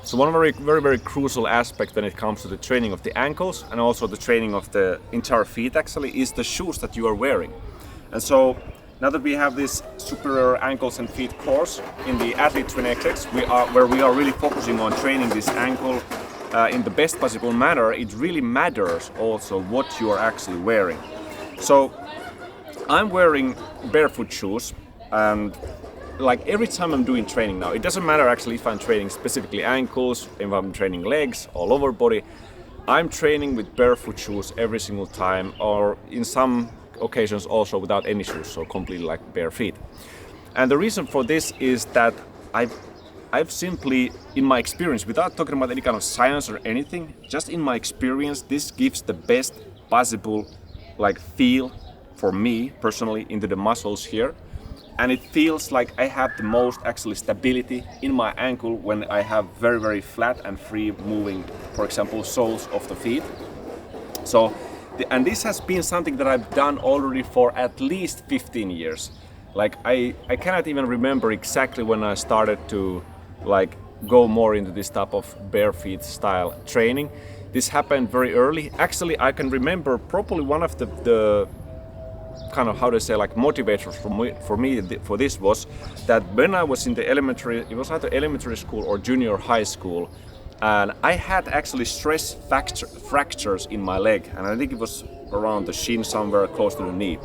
So one very crucial aspect when it comes to the training of the ankles and also the training of the entire feet actually is the shoes that you are wearing. And so now that we have this superior ankles and feet course in the Athlete 20XX, where we are really focusing on training this ankle in the best possible manner, it really matters also what you are actually wearing. So I'm wearing barefoot shoes, and like every time I'm doing training now, it doesn't matter actually if I'm training specifically ankles, if I'm training legs or lower body, I'm training with barefoot shoes every single time, or in some occasions also without any shoes, so completely like bare feet. And the reason for this is that I've simply, in my experience, without talking about any kind of science or anything, just in my experience, this gives the best possible like feel for me personally into the muscles here. And it feels like I have the most actually stability in my ankle when I have very flat and free moving, for example, soles of the feet. So, and this has been something that I've done already for at least 15 years. Like I cannot even remember exactly when I started to like go more into this type of bare feet style training. This happened very early. Actually, I can remember probably one of the kind of, how to say, like motivators for me for this was that when I was in the elementary, it was either elementary school or junior high school, and I had actually stress fractures in my leg, and I think it was around the shin somewhere close to the knee.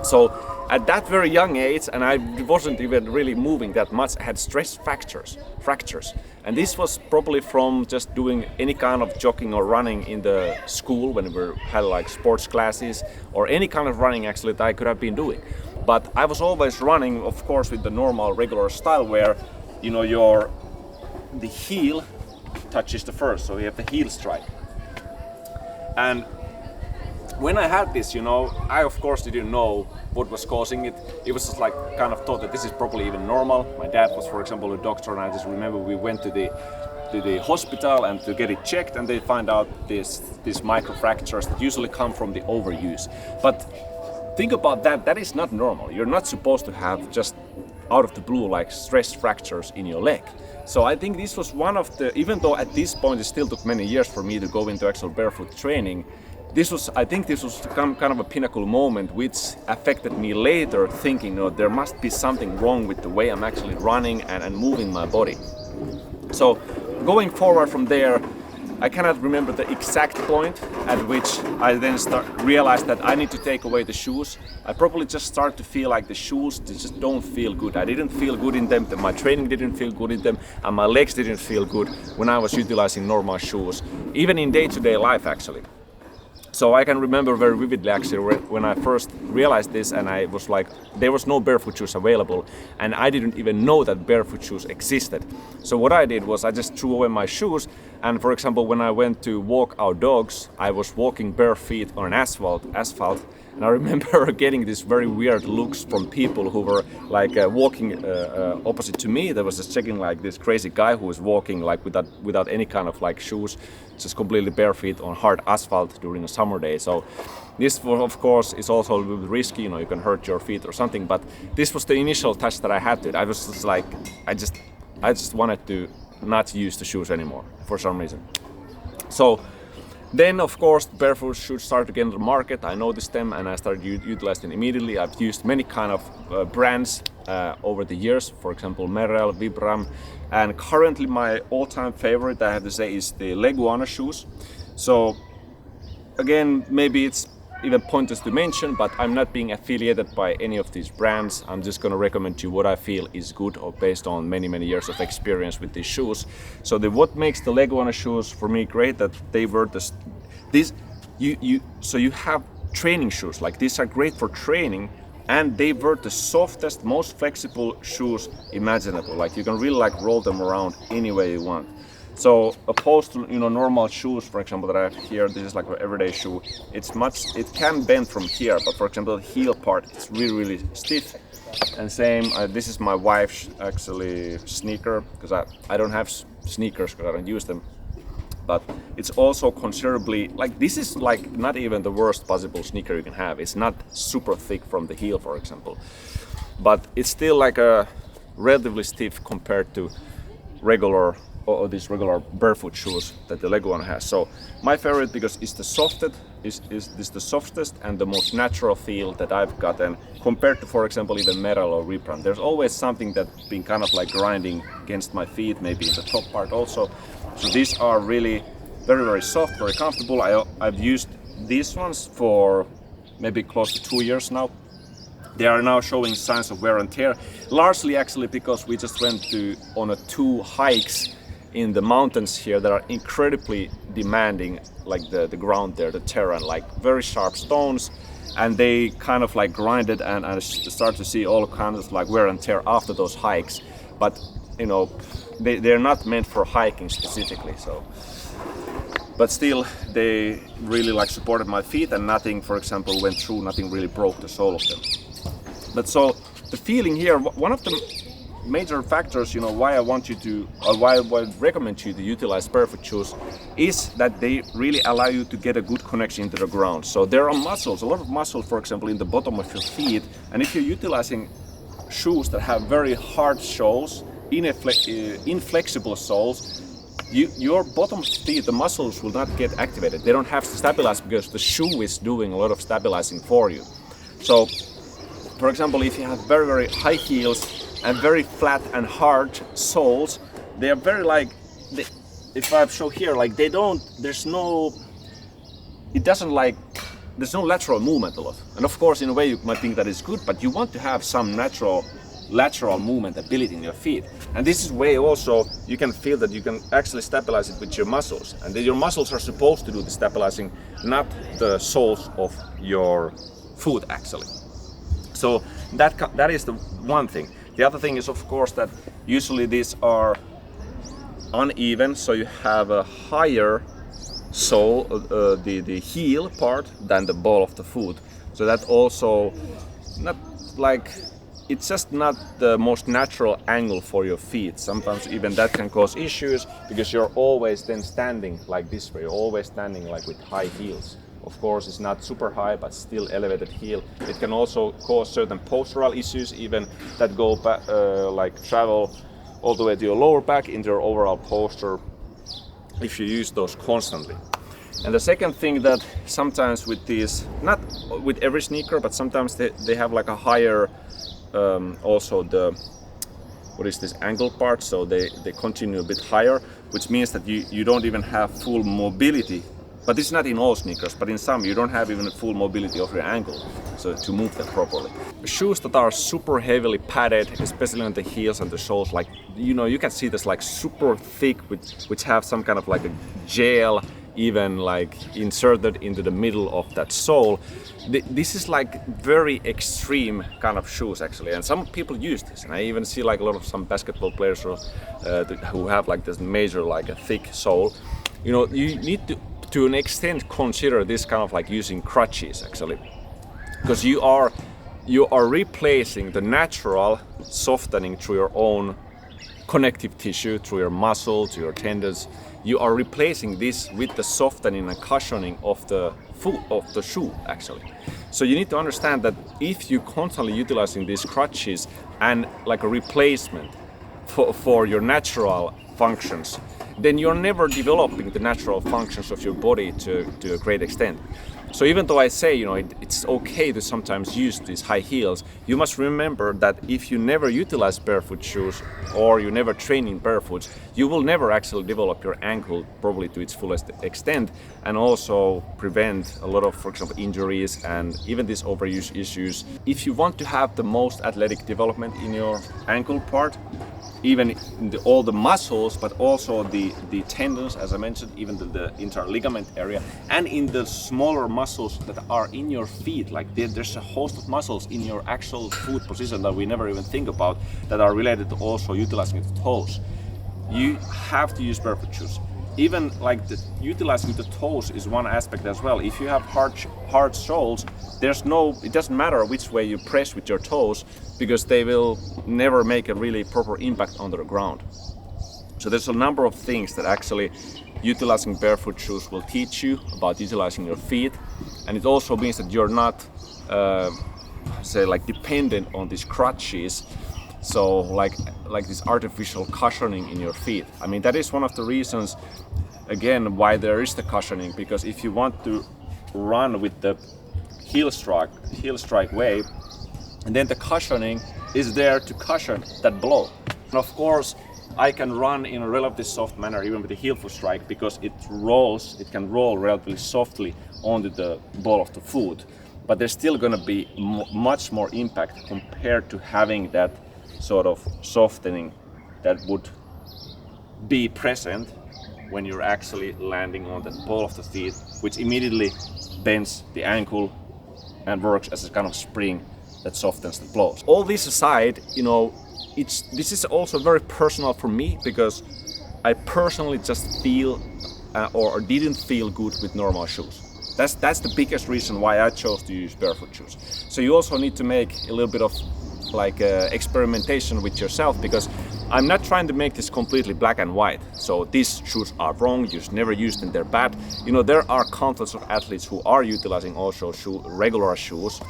So at that very young age, and I wasn't even really moving that much, I had stress fractures. And this was probably from just doing any kind of jogging or running in the school when we had like sports classes, or any kind of running actually that I could have been doing. But I was always running, of course, with the normal regular style where, you know, the heel touches the first, so you have the heel strike. And when I had this, you know, I of course didn't know what was causing it. It was just like kind of thought that this is probably even normal. My dad was, for example, a doctor, and I just remember we went to the hospital and to get it checked, and they find out these microfractures that usually come from the overuse. But think about that, that is not normal. You're not supposed to have just out of the blue like stress fractures in your leg. So I think this was one of the, even though at this point it still took many years for me to go into actual barefoot training, I think this was kind of a pinnacle moment which affected me later, thinking, no, there must be something wrong with the way I'm actually running and moving my body. So going forward from there, I cannot remember the exact point at which I then realized that I need to take away the shoes. I probably just start to feel like the shoes, they just don't feel good. I didn't feel good in them, my training didn't feel good in them, and my legs didn't feel good when I was utilizing normal shoes, even in day-to-day life actually. So I can remember very vividly actually when I first realized this, and I was like, there was no barefoot shoes available, and I didn't even know that barefoot shoes existed. So what I did was I just threw away my shoes, and for example, when I went to walk our dogs, I was walking bare feet on an asphalt, and I remember getting these very weird looks from people who were like walking opposite to me. There was just checking like this crazy guy who was walking like without any kind of like shoes, just completely bare feet on hard asphalt during a summer day. So this of course is also a little bit risky, you know, you can hurt your feet or something, but this was the initial touch that I had to it. I was just like, I just wanted to not use the shoes anymore for some reason. So then, of course, barefoot shoes started to get into the market. I noticed them and I started utilizing them immediately. I've used many kind of brands over the years, for example, Merrell, Vibram, and currently my all-time favorite, I have to say, is the Leguana shoes. So again, maybe it's even pointless to mention, but I'm not being affiliated by any of these brands. I'm just going to recommend to you what I feel is good, or based on many years of experience with these shoes. So what makes the Leguana shoes for me great, that they were so you have training shoes, like these are great for training, and they were the softest, most flexible shoes imaginable. Like you can really like roll them around any way you want. So opposed to, you know, normal shoes, for example, that I have here, this is like an everyday shoe. It can bend from here, but for example, the heel part, it's really stiff. And same, this is my wife's actually sneaker, because I don't have sneakers because I don't use them. But it's also considerably, like this is like not even the worst possible sneaker you can have. It's not super thick from the heel, for example, but it's still like a relatively stiff compared to regular or these regular barefoot shoes that the Lego one has. So my favorite, because it's the softest, is the softest and the most natural feel that I've gotten compared to, for example, even metal or rebrand. There's always something that's been kind of like grinding against my feet, maybe in the top part also. So these are really very, very soft, very comfortable. I've used these ones for maybe close to 2 years now. They are now showing signs of wear and tear, largely actually because we just went on 2 hikes in the mountains here that are incredibly demanding, like the ground there, the terrain, like very sharp stones, and they kind of like grinded, and I start to see all kinds of like wear and tear after those hikes. But you know, they're not meant for hiking specifically, so. But still, they really like supported my feet, and nothing, for example, went through, nothing really broke the sole of them. But so the feeling here, one of the major factors, you know, why I want you to, or why I would recommend you to utilize barefoot shoes, is that they really allow you to get a good connection into the ground. So there are muscles, a lot of muscles, for example, in the bottom of your feet, and if you're utilizing shoes that have very hard soles, inflexible soles, your bottom feet, the muscles will not get activated. They don't have to stabilize because the shoe is doing a lot of stabilizing for you. So, for example, if you have very, very high heels and very flat and hard soles, they are very like, if I show here, like there's no lateral movement a lot. And of course, in a way, you might think that is good, but you want to have some natural lateral movement ability in your feet. And this is way also, you can feel that you can actually stabilize it with your muscles. And your muscles are supposed to do the stabilizing, not the soles of your foot actually. So that is the one thing. The other thing is, of course, that usually these are uneven, so you have a higher sole, the heel part, than the ball of the foot. So that also, not like, it's just not the most natural angle for your feet. Sometimes even that can cause issues because you're always then standing like this way. You're always standing like with high heels. Of course, it's not super high, but still elevated heel. It can also cause certain postural issues, even that go back, like travel all the way to your lower back into your overall posture if you use those constantly. And the second thing that sometimes with these, not with every sneaker, but sometimes they have like a higher, also what is this ankle part, so they continue a bit higher, which means that you don't even have full mobility. But this is not in all sneakers, but in some you don't have even full mobility of your ankle, so to move them properly. Shoes that are super heavily padded, especially on the heels and the soles, like, you know, you can see this like super thick, which have some kind of like a gel even like inserted into the middle of that sole. This is like very extreme kind of shoes actually, and some people use this, and I even see like a lot of some basketball players who have like this major, like a thick sole. You know, you need to an extent consider this kind of like using crutches actually, because you are replacing the natural softening through your own connective tissue, through your muscle, to your tendons. You are replacing this with the softening and cushioning of the foot of the shoe actually. So you need to understand that if you constantly utilizing these crutches and like a replacement for your natural functions, then you're never developing the natural functions of your body to a great extent. So even though I say, you know, it's okay to sometimes use these high heels, you must remember that if you never utilize barefoot shoes or you never train in barefoot, you will never actually develop your ankle probably to its fullest extent, and also prevent a lot of, for example, injuries and even these overuse issues. If you want to have the most athletic development in your ankle part, even in all the muscles, but also the tendons, as I mentioned, even the interligament area, and in the smaller muscles that are in your feet, like there's a host of muscles in your actual foot position that we never even think about, that are related to also utilizing the toes. You have to use barefoot shoes. Even like utilizing the toes is one aspect as well. If you have hard soles, it doesn't matter which way you press with your toes, because they will never make a really proper impact on the ground. So there's a number of things that actually utilizing barefoot shoes will teach you about utilizing your feet, and it also means that you're not say like dependent on these crutches So like this artificial cushioning in your feet. I mean, that is one of the reasons, again, why there is the cushioning, because if you want to run with the heel strike way, and then the cushioning is there to cushion that blow. And of course, I can run in a relatively soft manner even with the heel foot strike, because it can roll relatively softly onto the ball of the foot, but there's still going to be much more impact compared to having that sort of softening that would be present when you're actually landing on the ball of the feet, which immediately bends the ankle and works as a kind of spring that softens the blows. All this aside, this is also very personal for me, because I personally just feel or didn't feel good with normal shoes. That's the biggest reason why I chose to use barefoot shoes. So you also need to make a little bit of experimentation with yourself, because I'm not trying to make this completely black and white. So these shoes are wrong, you should never use them, they're bad. There are countless of athletes who are utilizing also regular shoes,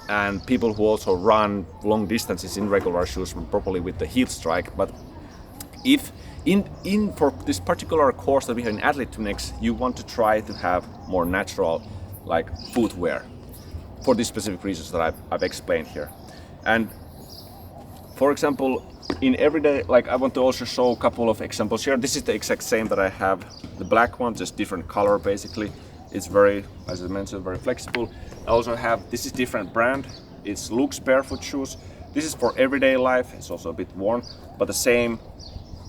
and people who also run long distances in regular shoes, properly with the heel strike. But if for this particular course that we have in Athlete 2Next, you want to try to have more natural footwear for these specific reasons that I've explained here. And for example, in everyday, I want to also show a couple of examples here. This is the exact same that I have, the black one, just different color basically. It's very, as I mentioned, very flexible. I also have, this is different brand, it's Lux barefoot shoes. This is for everyday life, it's also a bit worn, but the same.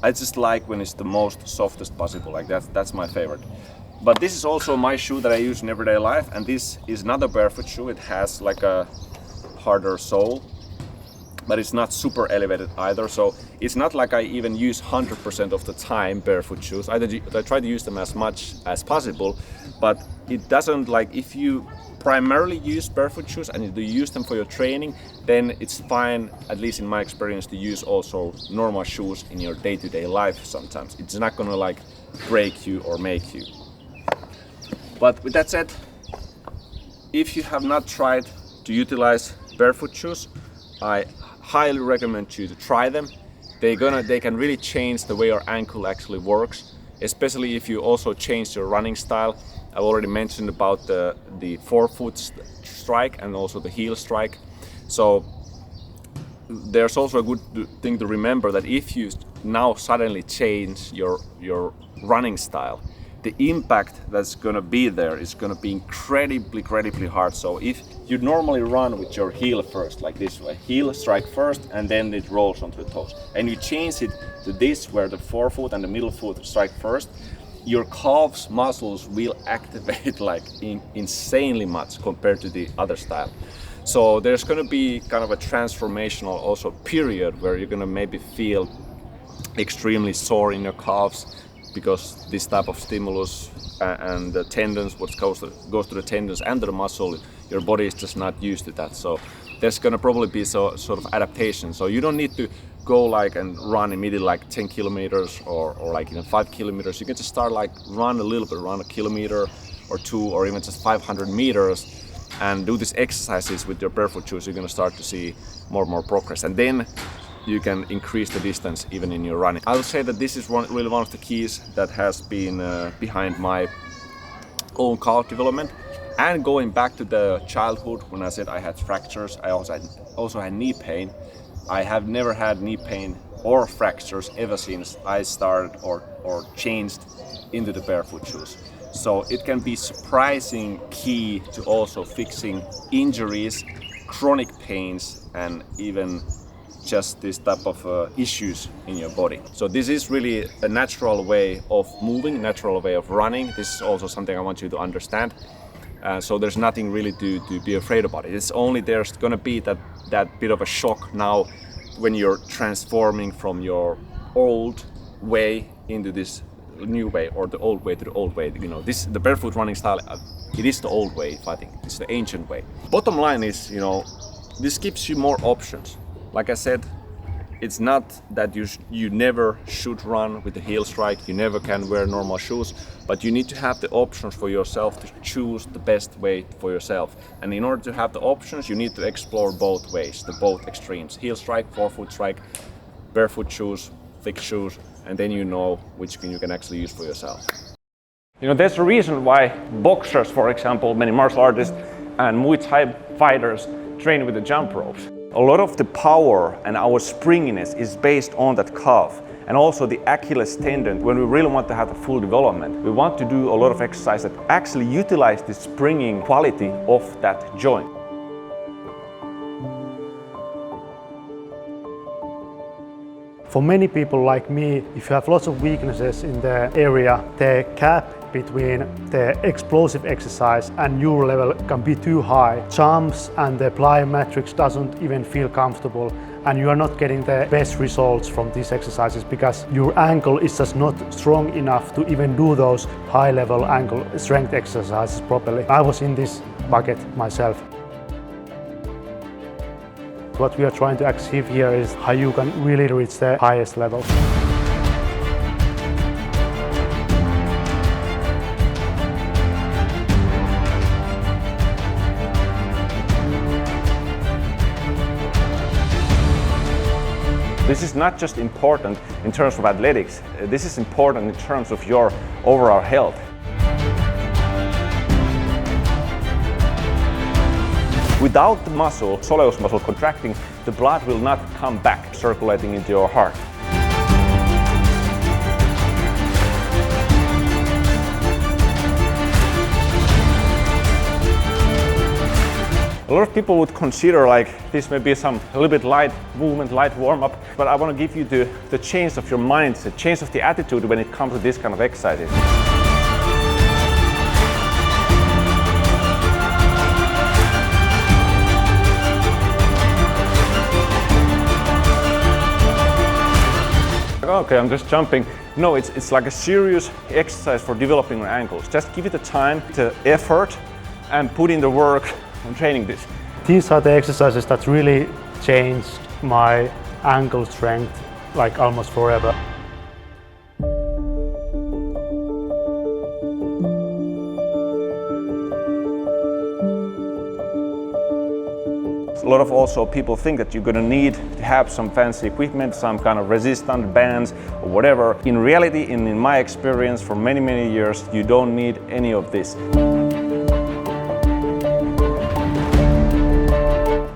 I just like when it's the most softest possible, that's my favorite. But this is also my shoe that I use in everyday life, and this is another barefoot shoe. It has a harder sole, but it's not super elevated either, so it's not like I even use 100% of the time barefoot shoes. I try to use them as much as possible, but it doesn't, if you primarily use barefoot shoes and you use them for your training, then it's fine, at least in my experience, to use also normal shoes in your day-to-day life sometimes. It's not gonna break you or make you. But with that said, if you have not tried to utilize barefoot shoes, I highly recommend you to try them. They can really change the way your ankle actually works, especially if you also change your running style. I've already mentioned about the forefoot strike and also the heel strike. So there's also a good thing to remember, that if you now suddenly change your running style, the impact that's going to be there is going to be incredibly hard. So if you normally run with your heel first, like this way, heel strike first, and then it rolls onto the toes, and you change it to this, where the forefoot and the middle foot strike first, your calves muscles will activate insanely much compared to the other style. So there's going to be kind of a transformational also period where you're going to maybe feel extremely sore in your calves, because this type of stimulus and the tendons, what goes to the tendons and the muscle, your body is just not used to that. So there's gonna probably be sort of adaptation. So you don't need to go and run immediately 10 kilometers or 5 kilometers. You can just start run a little bit, run a kilometer or 2, or even just 500 meters, and do these exercises with your barefoot shoes. You're gonna start to see more and more progress, and then you can increase the distance even in your running. I would say that this is really one of the keys that has been behind my own calf development. And going back to the childhood, when I said I had fractures, I also had knee pain. I have never had knee pain or fractures ever since I started or changed into the barefoot shoes. So it can be surprising key to also fixing injuries, chronic pains, and even just this type of issues in your body. So this is really a natural way of moving, natural way of running. This is also something I want you to understand. So there's nothing really to be afraid about it. It's only there's gonna be that bit of a shock now when you're transforming from your old way into this new way, or the old way to the old way. The barefoot running style, it is the old way, I think. It's the ancient way. Bottom line is, this gives you more options. Like I said, it's not that you never should run with the heel strike, you never can wear normal shoes, but you need to have the options for yourself to choose the best way for yourself. And in order to have the options, you need to explore both ways, the both extremes. Heel strike, forefoot strike, barefoot shoes, thick shoes, and then you know which you can actually use for yourself. You know, there's a reason why boxers, for example, many martial artists and Muay Thai fighters train with the jump ropes. A lot of the power and our springiness is based on that calf and also the Achilles tendon. When we really want to have the full development, we want to do a lot of exercise that actually utilize the springing quality of that joint. For many people like me, if you have lots of weaknesses in the area, the gap between the explosive exercise and your level can be too high. Jumps and the plyometrics doesn't even feel comfortable, and you are not getting the best results from these exercises because your ankle is just not strong enough to even do those high-level ankle strength exercises properly. I was in this bucket myself. What we are trying to achieve here is how you can really reach the highest level. This is not just important in terms of athletics, this is important in terms of your overall health. Without the muscle, soleus muscle contracting, the blood will not come back circulating into your heart. A lot of people would consider like this may be a little bit light movement, light warm-up, but I want to give you the change of your mindset, change of the attitude when it comes to this kind of exercises. Okay, I'm just jumping. No, it's like a serious exercise for developing your ankles. Just give it the time, the effort, and put in the work on training this. These are the exercises that really changed my ankle strength like almost forever. A lot of also people think that you're going to need to have some fancy equipment, some kind of resistant bands or whatever. In reality, in my experience for many years, you don't need any of this.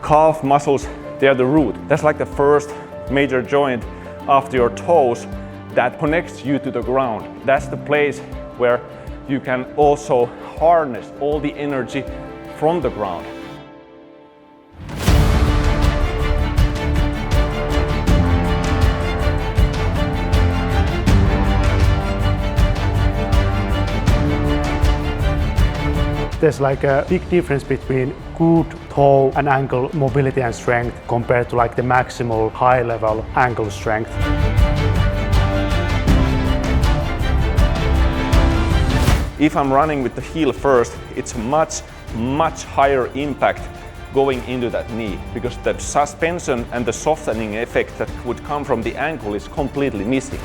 Calf muscles, they are the root. That's like the first major joint after your toes that connects you to the ground. That's the place where you can also harness all the energy from the ground. There's like a big difference between good toe and ankle mobility and strength compared to like the maximal high-level ankle strength. If I'm running with the heel first, it's much higher impact going into that knee because the suspension and the softening effect that would come from the ankle is completely missing.